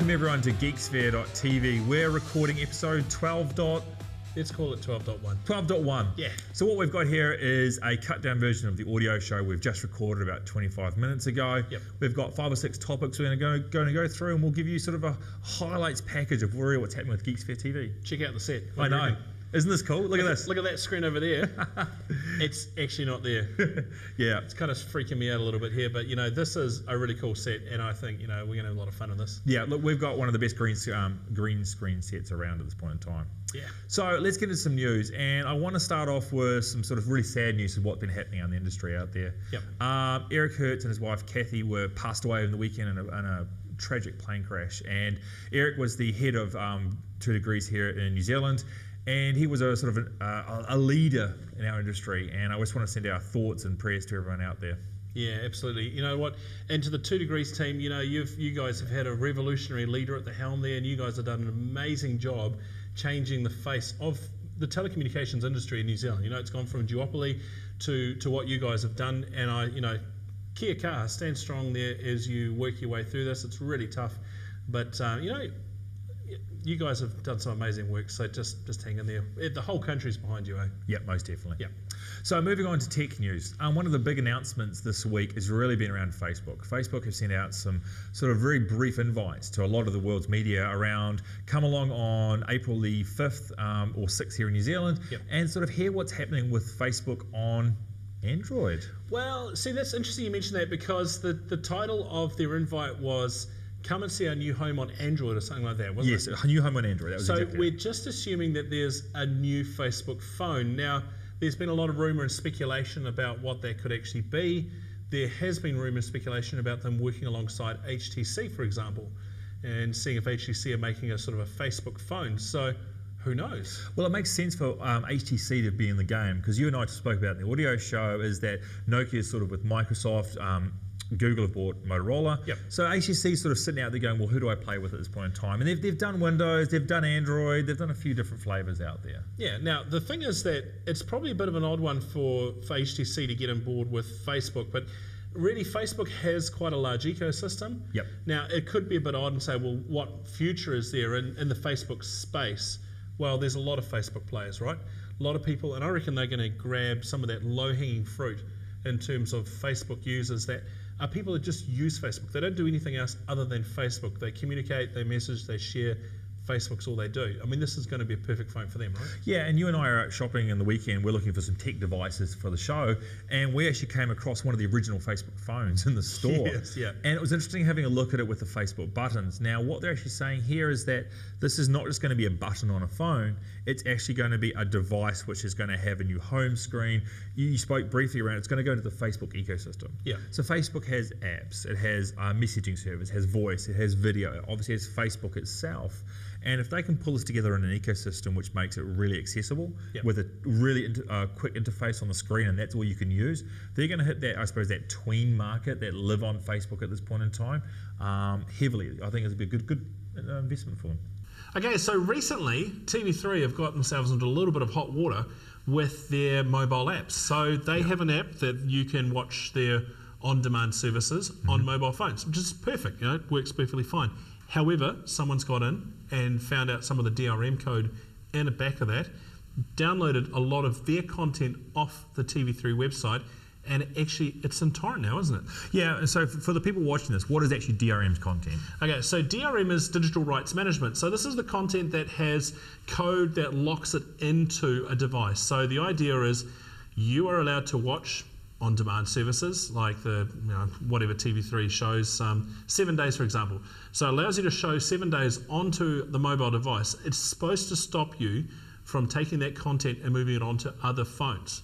Welcome everyone to Geeksphere.tv. We're recording episode 12. Let's call it 12.1. 12.1. Yeah. So what we've got here is a cut down version of the audio show we've just recorded about 25 minutes ago. Yep. We've got 5 or 6 topics we're going to go through, and we'll give you sort of a highlights package of really what's happening with Geeksphere TV. Check out the set. I know. Isn't this cool? Look at this. Look at that screen over there. It's actually not there. Yeah. It's kind of freaking me out a little bit here, but this is a really cool set, and I think we're going to have a lot of fun on this. Yeah. Look, we've got one of the best green screen sets around at this point in time. Yeah. So let's get into some news, and I want to start off with some sort of really sad news of what's been happening in the industry out there. Yep. Eric Hertz and his wife Kathy were passed away over the weekend in a tragic plane crash, and Eric was the head of 2 Degrees here in New Zealand, and he was a sort of a leader in our industry, and I just want to send our thoughts and prayers to everyone out there. Yeah, absolutely. You know what? And to the 2 Degrees team, you guys have had a revolutionary leader at the helm there, and you guys have done an amazing job changing the face of the telecommunications industry in New Zealand. It's gone from a duopoly to what you guys have done, and kia kaha, stand strong there as you work your way through this. It's really tough, but you guys have done some amazing work, so just hang in there. The whole country's behind you, eh? Yeah, most definitely. Yeah. So moving on to tech news, one of the big announcements this week has really been around Facebook. Facebook have sent out some sort of very brief invites to a lot of the world's media around come along on April the 5th or 6th here in New Zealand, yep, and sort of hear what's happening with Facebook on Android. Well, see, that's interesting you mentioned that, because the title of their invite was come and see our new home on Android or something like that, wasn't it? Yes, a new home on Android. That was so exactly we're just assuming that there's a new Facebook phone. Now, there's been a lot of rumour and speculation about what that could actually be. There has been rumour and speculation about them working alongside HTC, for example, and seeing if HTC are making a sort of a Facebook phone. So who knows? Well, it makes sense for HTC to be in the game, because you and I spoke about in the audio show is that Nokia is sort of with Microsoft, Google have bought Motorola. Yep. So HTC is sort of sitting out there going, well, who do I play with at this point in time? And they've done Windows, they've done Android, they've done a few different flavours out there. Yeah, now the thing is that it's probably a bit of an odd one for HTC to get on board with Facebook, but really Facebook has quite a large ecosystem. Yep. Now, it could be a bit odd and say, well, what future is there in the Facebook space? Well, there's a lot of Facebook players, right? A lot of people, and I reckon they're going to grab some of that low-hanging fruit in terms of Facebook users that are people that just use Facebook. They don't do anything else other than Facebook. They communicate, they message, they share. Facebook's all they do. I mean, this is going to be a perfect phone for them, right? Yeah, and you and I are out shopping in the weekend. We're looking for some tech devices for the show, and we actually came across one of the original Facebook phones in the store. Yes, yeah. And it was interesting having a look at it with the Facebook buttons. Now, what they're actually saying here is that this is not just going to be a button on a phone. It's actually going to be a device which is going to have a new home screen. You spoke briefly around it's going to go to the Facebook ecosystem. Yeah. So Facebook has apps. It has a messaging service, it has voice, it has video. It obviously has Facebook itself. And if they can pull this together in an ecosystem which makes it really accessible, yep, with a really quick interface on the screen, and that's all you can use, they're going to hit that, I suppose, that tween market that live on Facebook at this point in time heavily. I think it'll be a good investment for them. Okay, so recently TV3 have got themselves into a little bit of hot water with their mobile apps. So they have an app that you can watch their on-demand services on mobile phones, which is perfect. It works perfectly fine. However, someone's got in and found out some of the DRM code in the back of that, downloaded a lot of their content off the TV3 website, and it's in torrent now, isn't it? Yeah, so for the people watching this, what is actually DRM's content? Okay, so DRM is digital rights management. So this is the content that has code that locks it into a device. So the idea is you are allowed to watch on-demand services like the whatever TV3 shows 7 days, for example. So it allows you to show 7 days onto the mobile device. It's supposed to stop you from taking that content and moving it onto other phones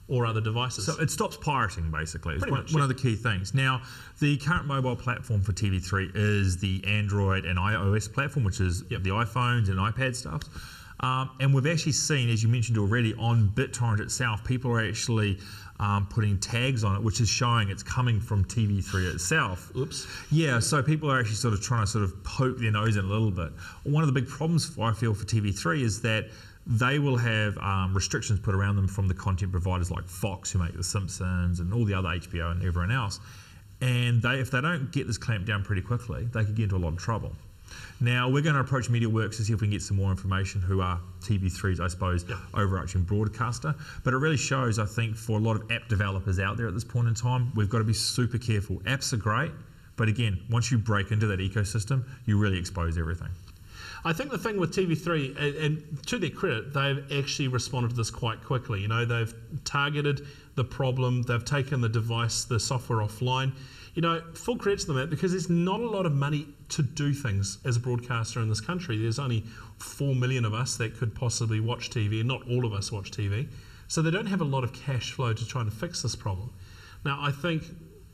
or other devices. So it stops pirating, basically. It's Pretty much, one of the key things. Now, the current mobile platform for TV3 is the Android and iOS platform, which is the iPhones and iPad stuff. And we've actually seen, as you mentioned already, on BitTorrent itself, people are actually putting tags on it, which is showing it's coming from TV3 itself. Oops. Yeah, so people are actually sort of trying to poke their nose in a little bit. One of the big problems I feel for TV3 is that they will have restrictions put around them from the content providers like Fox, who make The Simpsons, and all the other HBO and everyone else. And if they don't get this clamped down pretty quickly, they could get into a lot of trouble. Now, we're going to approach MediaWorks to see if we can get some more information, who are TV3's, I suppose, overarching broadcaster. But it really shows, I think, for a lot of app developers out there at this point in time, we've got to be super careful. Apps are great, but again, once you break into that ecosystem, you really expose everything. I think the thing with TV3, and to their credit, they've actually responded to this quite quickly. You know, they've targeted the problem, they've taken the device, the software offline. You know, full credit to them, Matt, because there's not a lot of money to do things as a broadcaster in this country. There's only 4 million of us that could possibly watch TV, and not all of us watch TV. So they don't have a lot of cash flow to try and fix this problem. Now, I think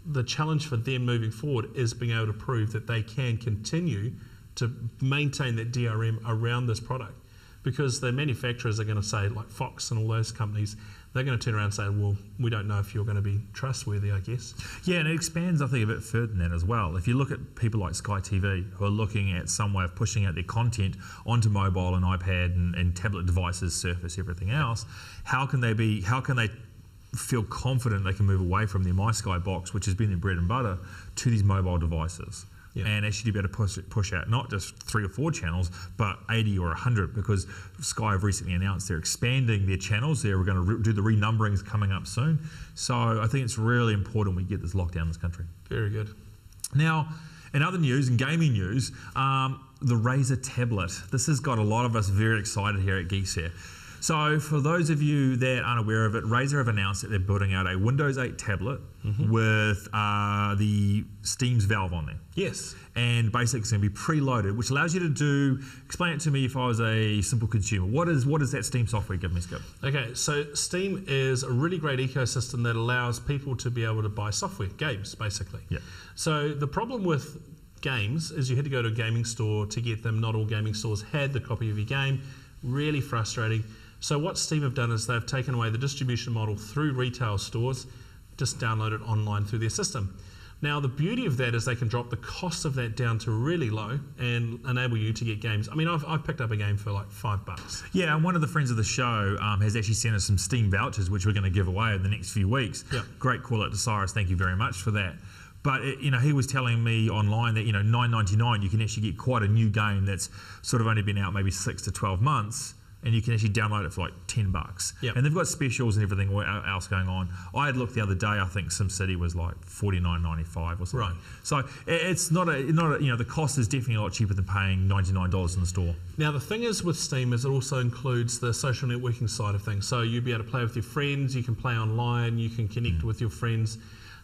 the challenge for them moving forward is being able to prove that they can continue to maintain that DRM around this product, because the manufacturers are going to say, like Fox and all those companies, they're going to turn around and say, well, we don't know if you're going to be trustworthy, I guess. Yeah, and it expands, I think, a bit further than that as well. If you look at people like Sky TV, who are looking at some way of pushing out their content onto mobile and iPad and tablet devices, Surface, everything else, how can they feel confident they can move away from their MySky box, which has been their bread and butter, to these mobile devices? Yeah. And actually be able to push out not just 3 or 4 channels, but 80 or 100, because Sky have recently announced they're expanding their channels. They're going to do the renumberings coming up soon. So I think it's really important we get this locked down in this country. Very good. Now, in other news, in gaming news, the Razer tablet. This has got a lot of us very excited here at Geeksphere. So for those of you that aren't aware of it, Razer have announced that they're building out a Windows 8 tablet with the Steam's Valve on there. Yes. And basically it's going to be preloaded, which allows you to do, explain it to me if I was a simple consumer. What is that Steam software? Give me, Skip. Okay, so Steam is a really great ecosystem that allows people to be able to buy software, games, basically. Yeah. So the problem with games is you had to go to a gaming store to get them. Not all gaming stores had the copy of your game. Really frustrating. So what Steam have done is they've taken away the distribution model through retail stores, just download it online through their system. Now, the beauty of that is they can drop the cost of that down to really low and enable you to get games. I mean, I've picked up a game for like $5. Yeah, and one of the friends of the show has actually sent us some Steam vouchers, which we're going to give away in the next few weeks. Yep. Great call out to Cyrus. Thank you very much for that. But he was telling me online that $9.99 you can actually get quite a new game that's sort of only been out maybe 6 to 12 months. And you can actually download it for like $10. Yep. And they've got specials and everything else going on. I had looked the other day. I think SimCity was like $49.95 or something. Right. So it's not the cost is definitely a lot cheaper than paying $99 in the store. Now the thing is with Steam is it also includes the social networking side of things. So you'll be able to play with your friends. You can play online. You can connect with your friends.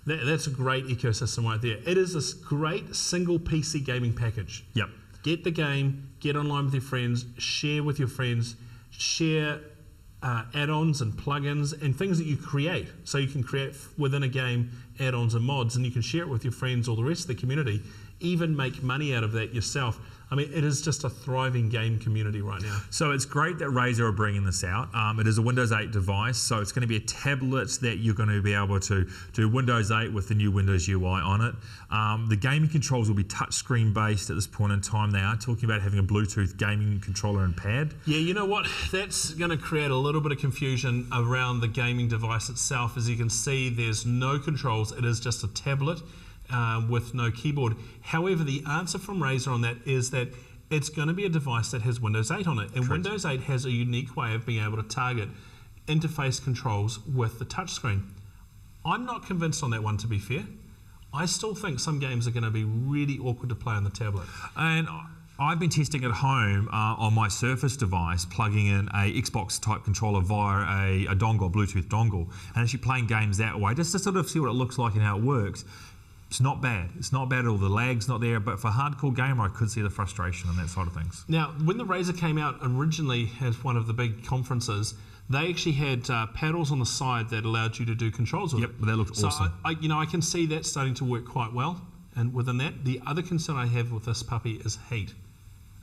That's a great ecosystem right there. It is this great single PC gaming package. Yep. Get the game. Get online with your friends. Share with your friends. Share add-ons and plugins and things that you create. So you can create within a game add-ons and mods, and you can share it with your friends or the rest of the community. Even make money out of that yourself. I mean, it is just a thriving game community right now. So it's great that Razer are bringing this out. It is a Windows 8 device, so it's going to be a tablet that you're going to be able to do Windows 8 with the new Windows UI on it. The gaming controls will be touchscreen based at this point in time. They are talking about having a Bluetooth gaming controller and pad. Yeah, you know what? That's going to create a little bit of confusion around the gaming device itself. As you can see, there's no controls. It is just a tablet. With no keyboard. However, the answer from Razer on that is that it's going to be a device that has Windows 8 on it. And Correct. Windows 8 has a unique way of being able to target interface controls with the touchscreen. I'm not convinced on that one, to be fair. I still think some games are going to be really awkward to play on the tablet. And I've been testing at home on my Surface device, plugging in a Xbox type controller via a dongle, Bluetooth dongle, and actually playing games that way, just to sort of see what it looks like and how it works. It's not bad. It's not bad at all. The lag's not there, but for a hardcore gamer, I could see the frustration on that side of things. Now, when the Razer came out originally at one of the big conferences, they actually had paddles on the side that allowed you to do controls with it. Yep, that looked awesome. So I can see that starting to work quite well. And within that, the other concern I have with this puppy is heat.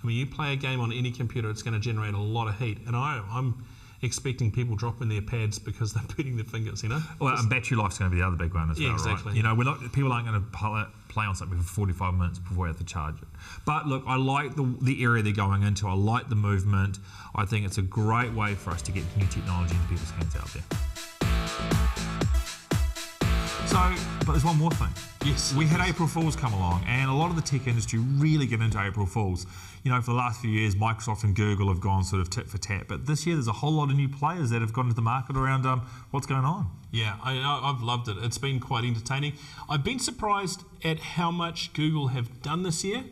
I mean, you play a game on any computer, it's going to generate a lot of heat. And I'm expecting people dropping their pads because they're burning their fingers, Well, and battery life's going to be the other big one as well, exactly. Right? People aren't going to play on something for 45 minutes before they have to charge it. But look, I like the area they're going into. I like the movement. I think it's a great way for us to get new technology into people's hands out there. So, but there's one more thing. Yes. We had April Fools come along, and a lot of the tech industry really get into April Fools. You know, for the last few years, Microsoft and Google have gone sort of tit for tat, but this year there's a whole lot of new players that have got into the market around what's going on. Yeah, I've loved it. It's been quite entertaining. I've been surprised at how much Google have done this year,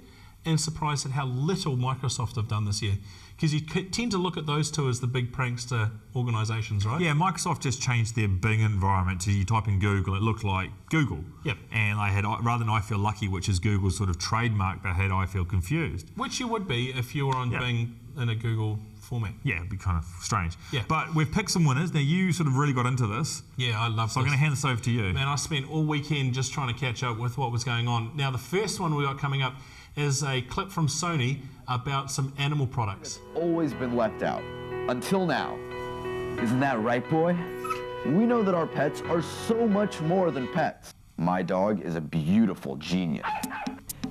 and surprised at how little Microsoft have done this year. Because you tend to look at those two as the big prankster organisations, right? Yeah, Microsoft just changed their Bing environment to you type in Google, it looked like Google. Yep. And I had, rather than I Feel Lucky, which is Google's sort of trademark, they had I Feel Confused. Which you would be if you were on Bing in a Google format. Yeah, it'd be kind of strange. Yeah. But we've picked some winners. Now, you sort of really got into this. Yeah, I love So I'm going to hand this over to you. Man, I spent all weekend just trying to catch up with what was going on. Now, the first one we got coming up is a clip from Sony about some animal products. Always been left out. Until now. Isn't that right, boy? We know that our pets are so much more than pets. My dog is a beautiful genius.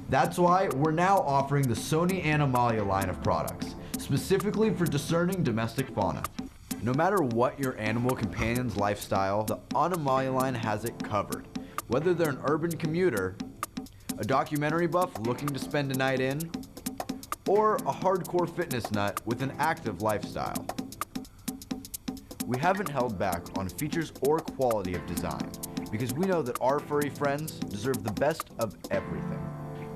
That's why we're now offering the Sony Animalia line of products, specifically for discerning domestic fauna. No matter what your animal companion's lifestyle, the Animalia line has it covered. Whether they're an urban commuter, a documentary buff looking to spend a night in, or a hardcore fitness nut with an active lifestyle. We haven't held back on features or quality of design because we know that our furry friends deserve the best of everything.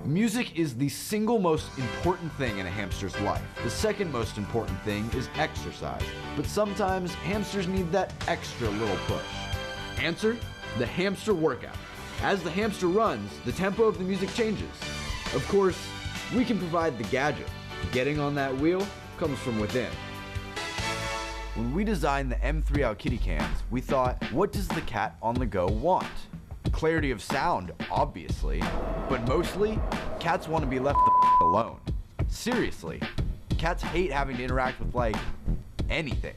Music is the single most important thing in a hamster's life. The second most important thing is exercise, but sometimes hamsters need that extra little push. Answer: the hamster workout. As the hamster runs, the tempo of the music changes. Of course, we can provide the gadget. Getting on that wheel comes from within. When we designed the M3 Out Kitty cans, we thought, what does the cat on the go want? Clarity of sound, obviously, but mostly, cats want to be left the alone. Seriously, cats hate having to interact with, like, anything.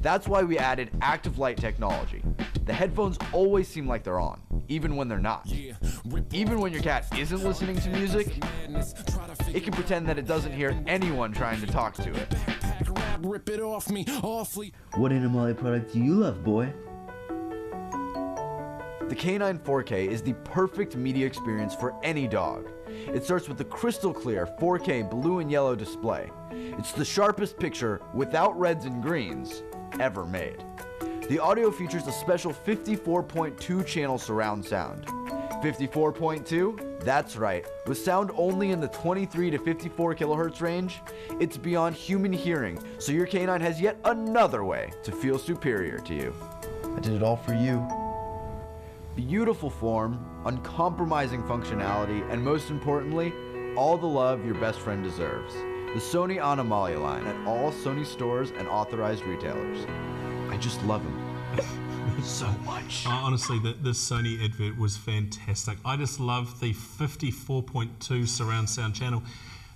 That's why we added active light technology. The headphones always seem like they're on, even when they're not. Even when your cat isn't listening to music, it can pretend that it doesn't hear anyone trying to talk to it. What Animalia product do you love, boy? The K9 4K is the perfect media experience for any dog. It starts with the crystal clear 4K blue and yellow display. It's the sharpest picture without reds and greens ever made. The audio features a special 54.2 channel surround sound. 54.2? That's right. With sound only in the 23 to 54 kilohertz range, it's beyond human hearing, so your canine has yet another way to feel superior to you. I did it all for you. Beautiful form, uncompromising functionality, and most importantly, all the love your best friend deserves. The Sony Animalia line at all Sony stores and authorized retailers. I just love him so much. Honestly, this Sony advert was fantastic. I just love the 54.2 surround sound channel,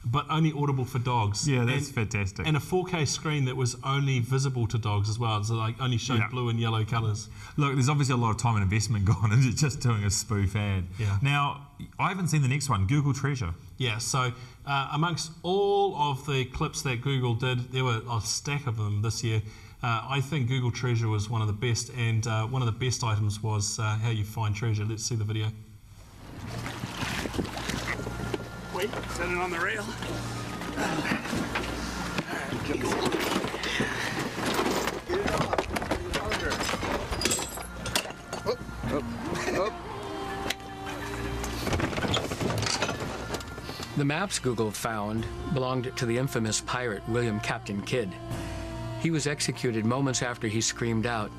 but only audible for dogs. Yeah, that's fantastic. And a 4K screen that was only visible to dogs as well. So like only showed blue and yellow colours. Look, there's obviously a lot of time and investment gone into just doing a spoof ad. Yeah. Now, I haven't seen the next one, Google Treasure. Yeah, so amongst all of the clips that Google did, there were a stack of them this year. I think Google Treasure was one of the best, and one of the best items was how you find treasure. Let's see the video. Wait, set it on the rail. Get it off. The maps Google found belonged to the infamous pirate William Captain Kidd. He was executed moments after he screamed out,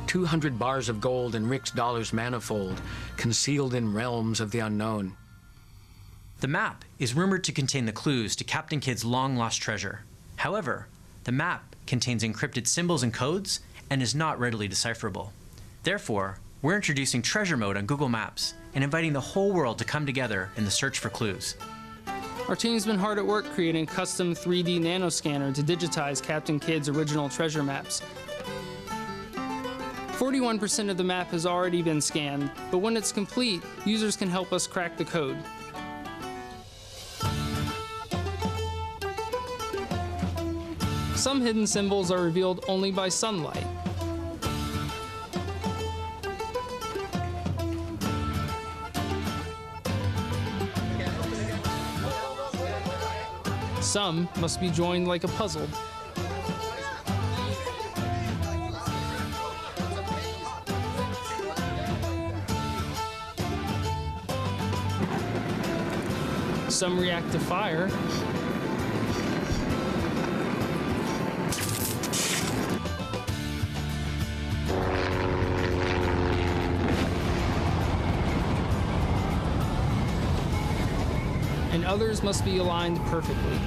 200 bars of gold in Rick's dollars manifold, concealed in realms of the unknown. The map is rumored to contain the clues to Captain Kidd's long-lost treasure. However, the map contains encrypted symbols and codes and is not readily decipherable. Therefore, we're introducing Treasure Mode on Google Maps and inviting the whole world to come together in the search for clues. Our team's been hard at work creating a custom 3D nanoscanner to digitize Captain Kidd's original treasure maps. 41% of the map has already been scanned, but when it's complete, users can help us crack the code. Some hidden symbols are revealed only by sunlight. Some must be joined like a puzzle. Some react to fire. And others must be aligned perfectly.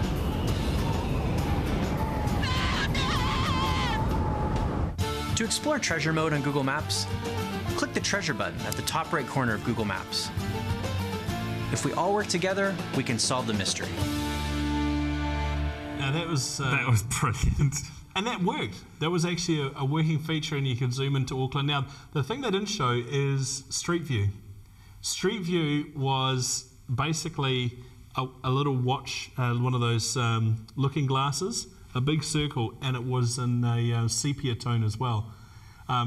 To explore treasure mode on Google Maps, click the treasure button at the top right corner of Google Maps. If we all work together, we can solve the mystery. Now that was brilliant. and that worked. That was actually a working feature, and you could zoom into Auckland. Now the thing they didn't show is Street View. Street View was basically a little watch, one of those looking glasses, a big circle, and it was in a sepia tone as well.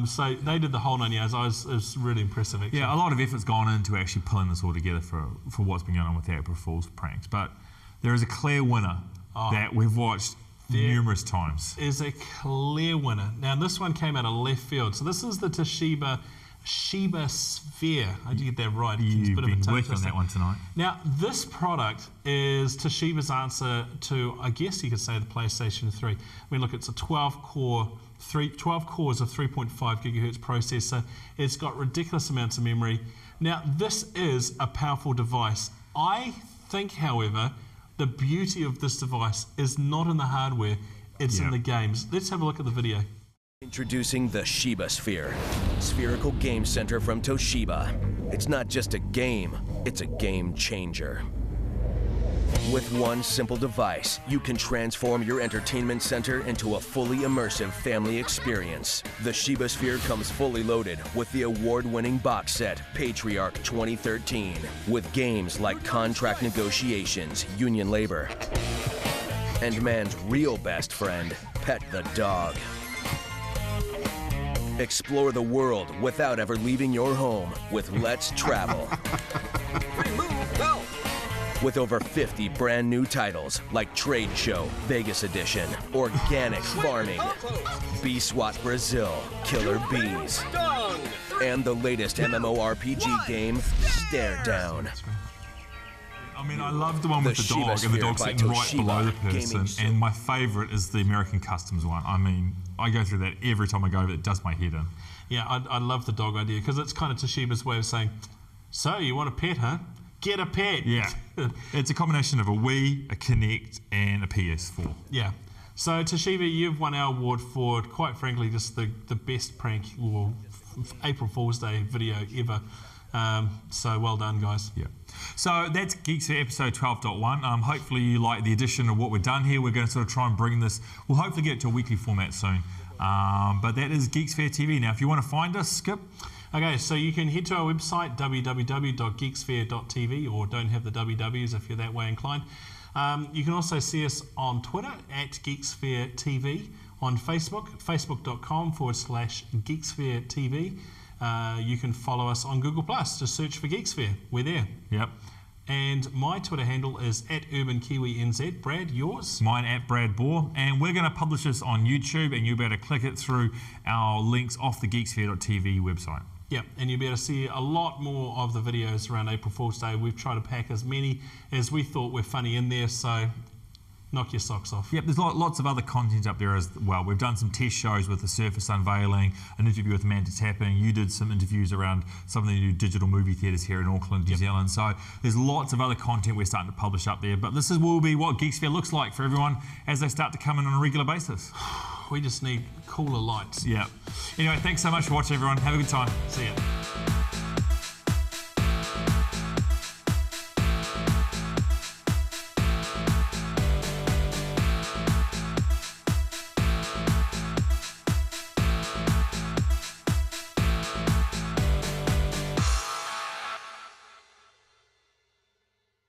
So they did the whole 9 years. It was really impressive, actually. Yeah, a lot of effort's gone into actually pulling this all together for what's been going on with the April Fool's pranks. But there is a clear winner that we've watched numerous times. Is a clear winner. Now, this one came out of left field. So this is the Toshiba Sphere. I did get that right. You've been working on that one tonight. Now, this product is Toshiba's answer to, I guess you could say, the PlayStation 3. I mean, look, it's a 12 cores of 3.5 gigahertz processor. It's got ridiculous amounts of memory. Now, this is a powerful device. I think, however, the beauty of this device is not in the hardware, it's in the games. Let's have a look at the video. Introducing the Shiba Sphere, spherical game center from Toshiba. It's not just a game, it's a game changer. With one simple device, you can transform your entertainment center into a fully immersive family experience. The Shiba Sphere comes fully loaded with the award-winning box set, Patriarch 2013, with games like Contract Negotiations, Union Labor, and man's real best friend, Pet the Dog. Explore the world without ever leaving your home with Let's Travel. With over 50 brand new titles like Trade Show, Vegas Edition, Organic Farming, Bee SWAT Brazil, Killer Bees, and the latest MMORPG game, Stare Down. I mean, I love the one with the dog, and the dog sitting right below the person. And my favourite is the American Customs one. I mean, I go through that every time I go, but it does my head in. Yeah, I love the dog idea, because it's kind of Toshiba's way of saying, so you want a pet, huh? Get a pet. Yeah. It's a combination of a Wii, a Kinect, and a PS4. Yeah. So Toshiba, you've won our award for, quite frankly, just the best prank or April Fool's Day video ever. So well done, guys. Yeah. So that's Geeksphere episode 12.1. Hopefully you like the addition of what we've done here. We're going to sort of try and bring this, we'll hopefully get it to a weekly format soon. But that is Geeksphere TV. Now, if you want to find us, Skip. Okay, so you can head to our website, www.geeksphere.tv, or don't have the WWs if you're that way inclined. You can also see us on Twitter at Geeksphere TV, on Facebook, facebook.com/Geeksphere TV. You can follow us on Google+, just search for Geeksphere. We're there. Yep. And my Twitter handle is @UrbanKiwiNZ. Brad, yours? Mine @BradBohr. And we're going to publish this on YouTube, and you'll be able to click it through our links off the Geeksphere.tv website. Yeah, and you'll be able to see a lot more of the videos around April Fool's Day. We've tried to pack as many as we thought were funny in there, so knock your socks off. Yep, there's lots of other content up there as well. We've done some test shows with the Surface unveiling, an interview with Amanda Tapping. You did some interviews around some of the new digital movie theatres here in Auckland, New Zealand. So there's lots of other content we're starting to publish up there. But this will be what Geeksphere looks like for everyone as they start to come in on a regular basis. We just need cooler lights. Yeah. Anyway, thanks so much for watching, everyone. Have a good time. See ya.